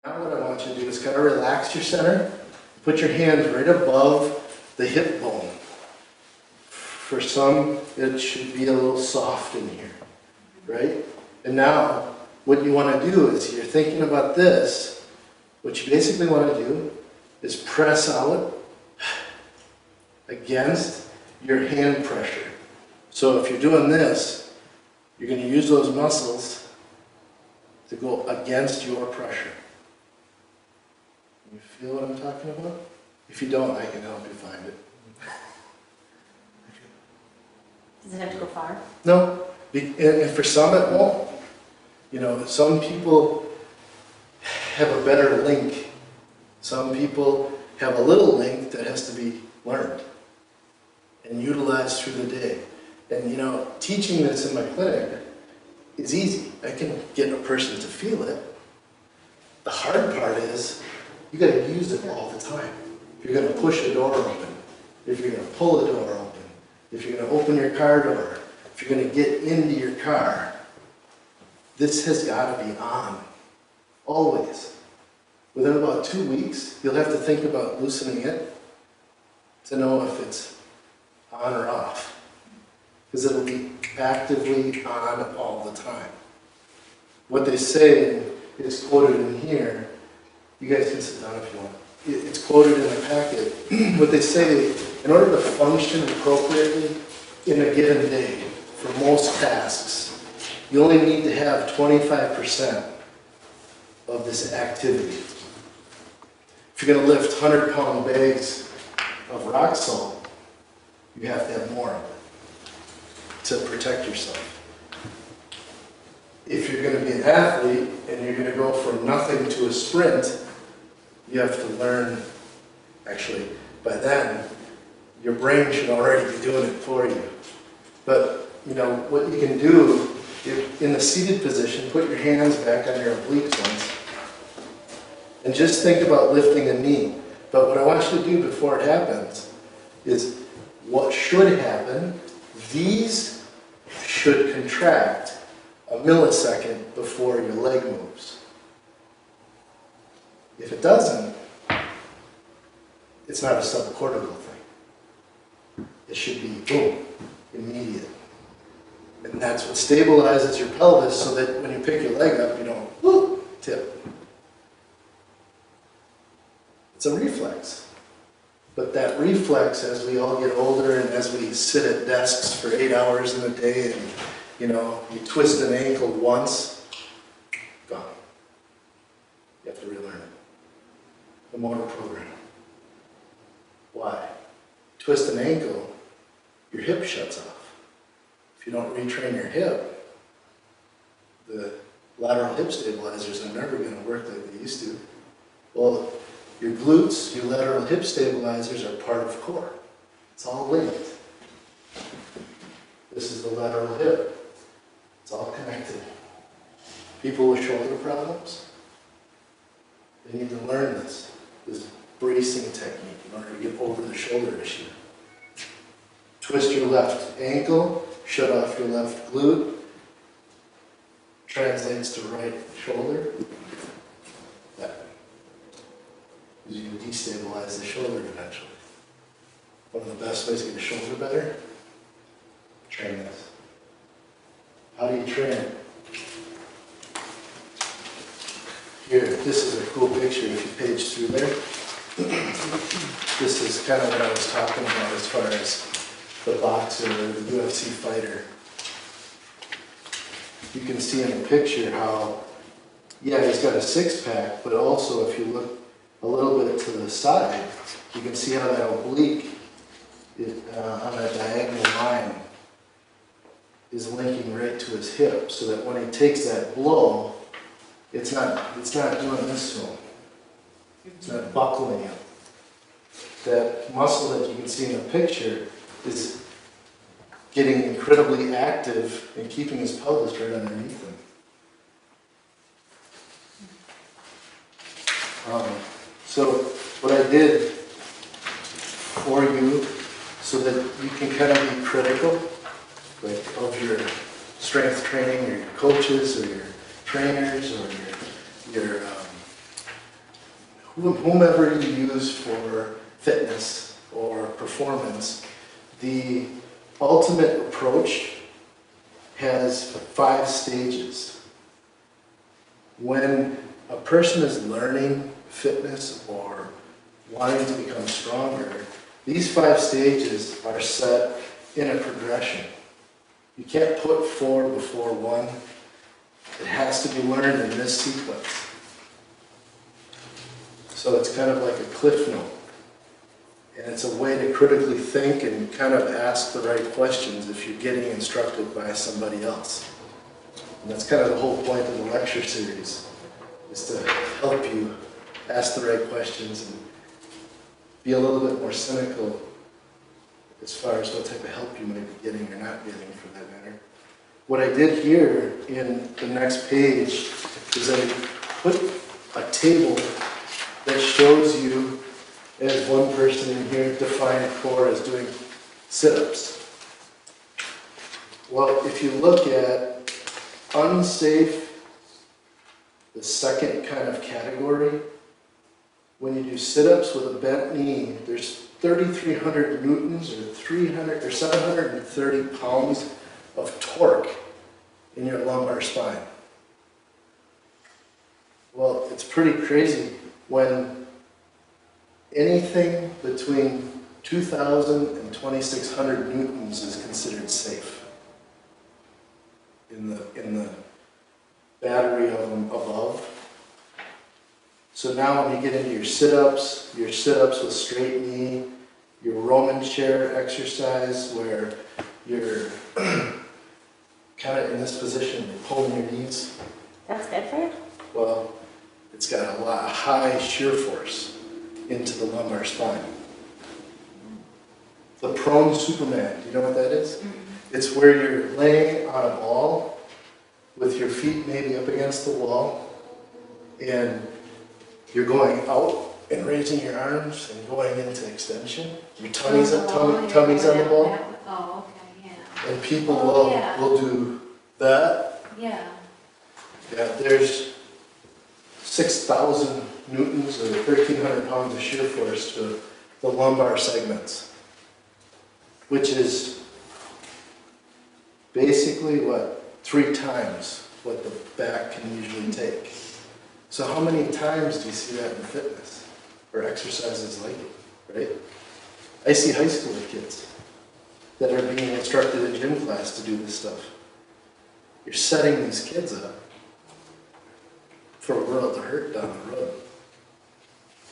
Now what I want you to do is kind of relax your center. Put your hands right above the hip bone. For some, it should be a little soft in here, right? And now, what you want to do is, you're thinking about this, what you basically want to do is press out against your hand pressure. So if you're doing this, you're going to use those muscles to go against your pressure. You feel what I'm talking about? If you don't, I can help you find it. Does it have to go far? No, and for some it won't. You know, some people have a better link. Some people have a little link that has to be learned and utilized through the day. And you know, teaching this in my clinic is easy. I can get a person to feel it. The hard part is, you got to use it all the time. If you're going to push a door open, if you're going to pull a door open, if you're going to open your car door, if you're going to get into your car, this has got to be on, always. Within about 2 weeks, you'll have to think about loosening it to know if it's on or off, because it'll be actively on all the time. What they say is quoted in here. You guys can sit down if you want. It's quoted in the packet. What they say, in order to function appropriately in a given day, for most tasks, you only need to have 25% of this activity. If you're going to lift 100-pound bags of rock salt, you have to have more of it to protect yourself. If you're going to be an athlete and you're going to go from nothing to a sprint, you have to learn, actually, by then, your brain should already be doing it for you. But, you know, what you can do, if in the seated position, put your hands back on your obliques once, and just think about lifting a knee. But what I want you to do before it happens is, what should happen, these should contract a millisecond before your leg moves. If it doesn't, it's not a subcortical thing. It should be, boom, immediate. And that's what stabilizes your pelvis so that when you pick your leg up, you don't, whoo, tip. It's a reflex. But that reflex, as we all get older and as we sit at desks for 8 hours in a day and, you know, you twist an ankle once, gone. You have to relearn it. The motor program. Why? Twist an ankle, your hip shuts off. If you don't retrain your hip, the lateral hip stabilizers are never going to work like they used to. Well, your glutes, your lateral hip stabilizers are part of core. It's all linked. This is the lateral hip. It's all connected. People with shoulder problems, they need to learn this bracing technique in order to get over the shoulder issue. Twist your left ankle, shut off your left glute, translates to right shoulder. That. Because you destabilize the shoulder eventually. One of the best ways to get the shoulder better, train this. How do you train it? Here, this is a cool picture if you page through there. This is kind of what I was talking about as far as the boxer or the UFC fighter. You can see in the picture how, yeah, he's got a six-pack, but also if you look a little bit to the side, you can see how that oblique on that diagonal line is linking right to his hip, so that when he takes that blow, it's not doing this to him. It's not buckling him. That muscle that you can see in the picture is getting incredibly active and keeping his pelvis right underneath him. So what I did for you, so that you can kind of be critical, like, of your strength training, or your coaches, or your trainers, or your whomever you use for fitness or performance, the ultimate approach has 5 stages. When a person is learning fitness or wanting to become stronger, these 5 stages are set in a progression. You can't put 4 before 1. It has to be learned in this sequence. So it's kind of like a cliff note. And it's a way to critically think and kind of ask the right questions if you're getting instructed by somebody else. And that's kind of the whole point of the lecture series, is to help you ask the right questions and be a little bit more cynical as far as what type of help you might be getting or not getting, for that matter. What I did here in the next page is I put a table that shows you, as one person in here defined core as doing sit-ups. Well, if you look at unsafe, the second kind of category, when you do sit-ups with a bent knee, there's 3,300 newtons or 300 or 730 pounds of torque in your lumbar spine. Well, it's pretty crazy when anything between 2,000 and 2,600 newtons is considered safe in the battery of them above. So now when you get into your sit-ups with straight knee, your Roman chair exercise where you're kind of in this position, you're pulling your knees. That's good for you? Well, it's got a lot of high shear force into the lumbar spine. The prone Superman, do you know what that is? Mm-hmm. It's where you're laying on a ball with your feet maybe up against the wall, and you're going out and raising your arms and going into extension. Your tummy's on the ball. Oh, okay, yeah. And people will do that. Yeah. Yeah, there's 6,000 newtons or 1,300 pounds of shear force to the lumbar segments, which is basically 3 times what the back can usually take. So how many times do you see that in fitness or exercises like it, right? I see high school kids that are being instructed in gym class to do this stuff. You're setting these kids up for a world to hurt down the road.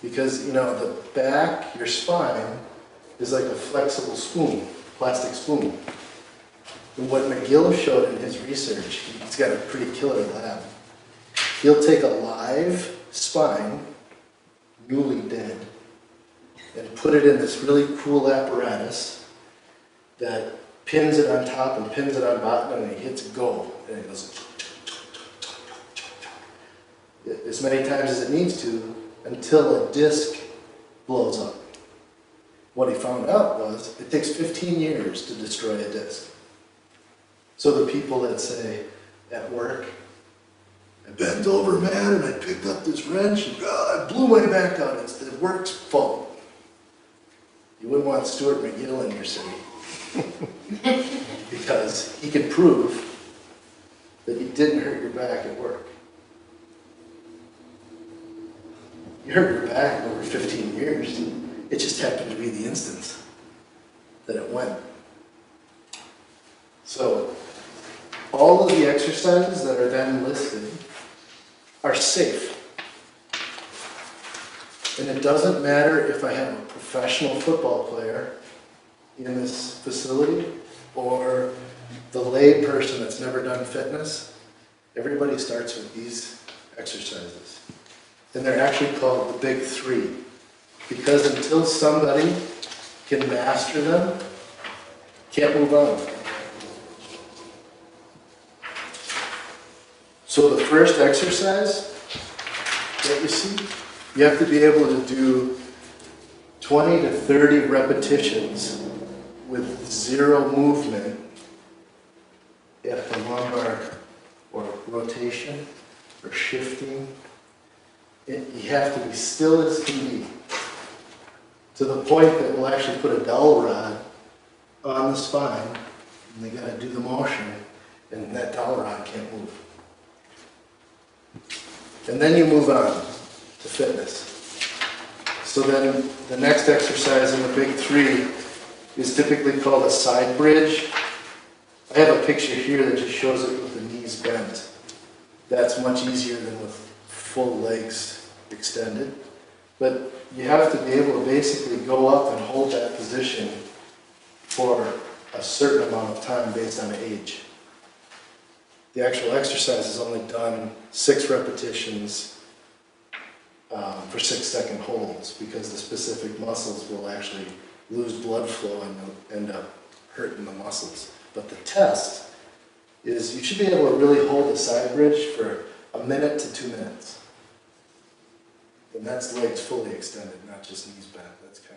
Because, the back, your spine, is like a flexible spoon, plastic spoon. And what McGill showed in his research, he's got a pretty killer lab. He'll take a live spine, newly dead, and put it in this really cool apparatus that pins it on top and pins it on bottom, and he hits go, and it goes as many times as it needs to until a disc blows up. What he found out was it takes 15 years to destroy a disc. So the people that say at work, I bent over, man, and I picked up this wrench, and I blew my back out. It's the work's fault. You wouldn't want Stuart McGill in your city. Because he could prove that you didn't hurt your back at work. You hurt your back over 15 years. It just happened to be the instance that it went. So, all of the exercises that are then listed are safe. And it doesn't matter if I have a professional football player in this facility or the lay person that's never done fitness. Everybody starts with these exercises. And they're actually called the big 3. Because until somebody can master them, can't move on. So the first exercise that you see, you have to be able to do 20 to 30 repetitions with 0 movement at the lumbar or rotation or shifting You have to be still as can be, to the point that we'll actually put a dowel rod on the spine, and they gotta do the motion, and that dowel rod can't move. And then you move on to fitness. So then the next exercise in the big three is typically called a side bridge. I have a picture here that just shows it with the knees bent. That's much easier than with full legs extended. But you have to be able to basically go up and hold that position for a certain amount of time based on age. The actual exercise is only done 6 repetitions for 6-second holds, because the specific muscles will actually lose blood flow and end up hurting the muscles. But the test is you should be able to really hold a side bridge for 1 minute to 2 minutes. And that's legs fully extended, not just knees bent. That's kind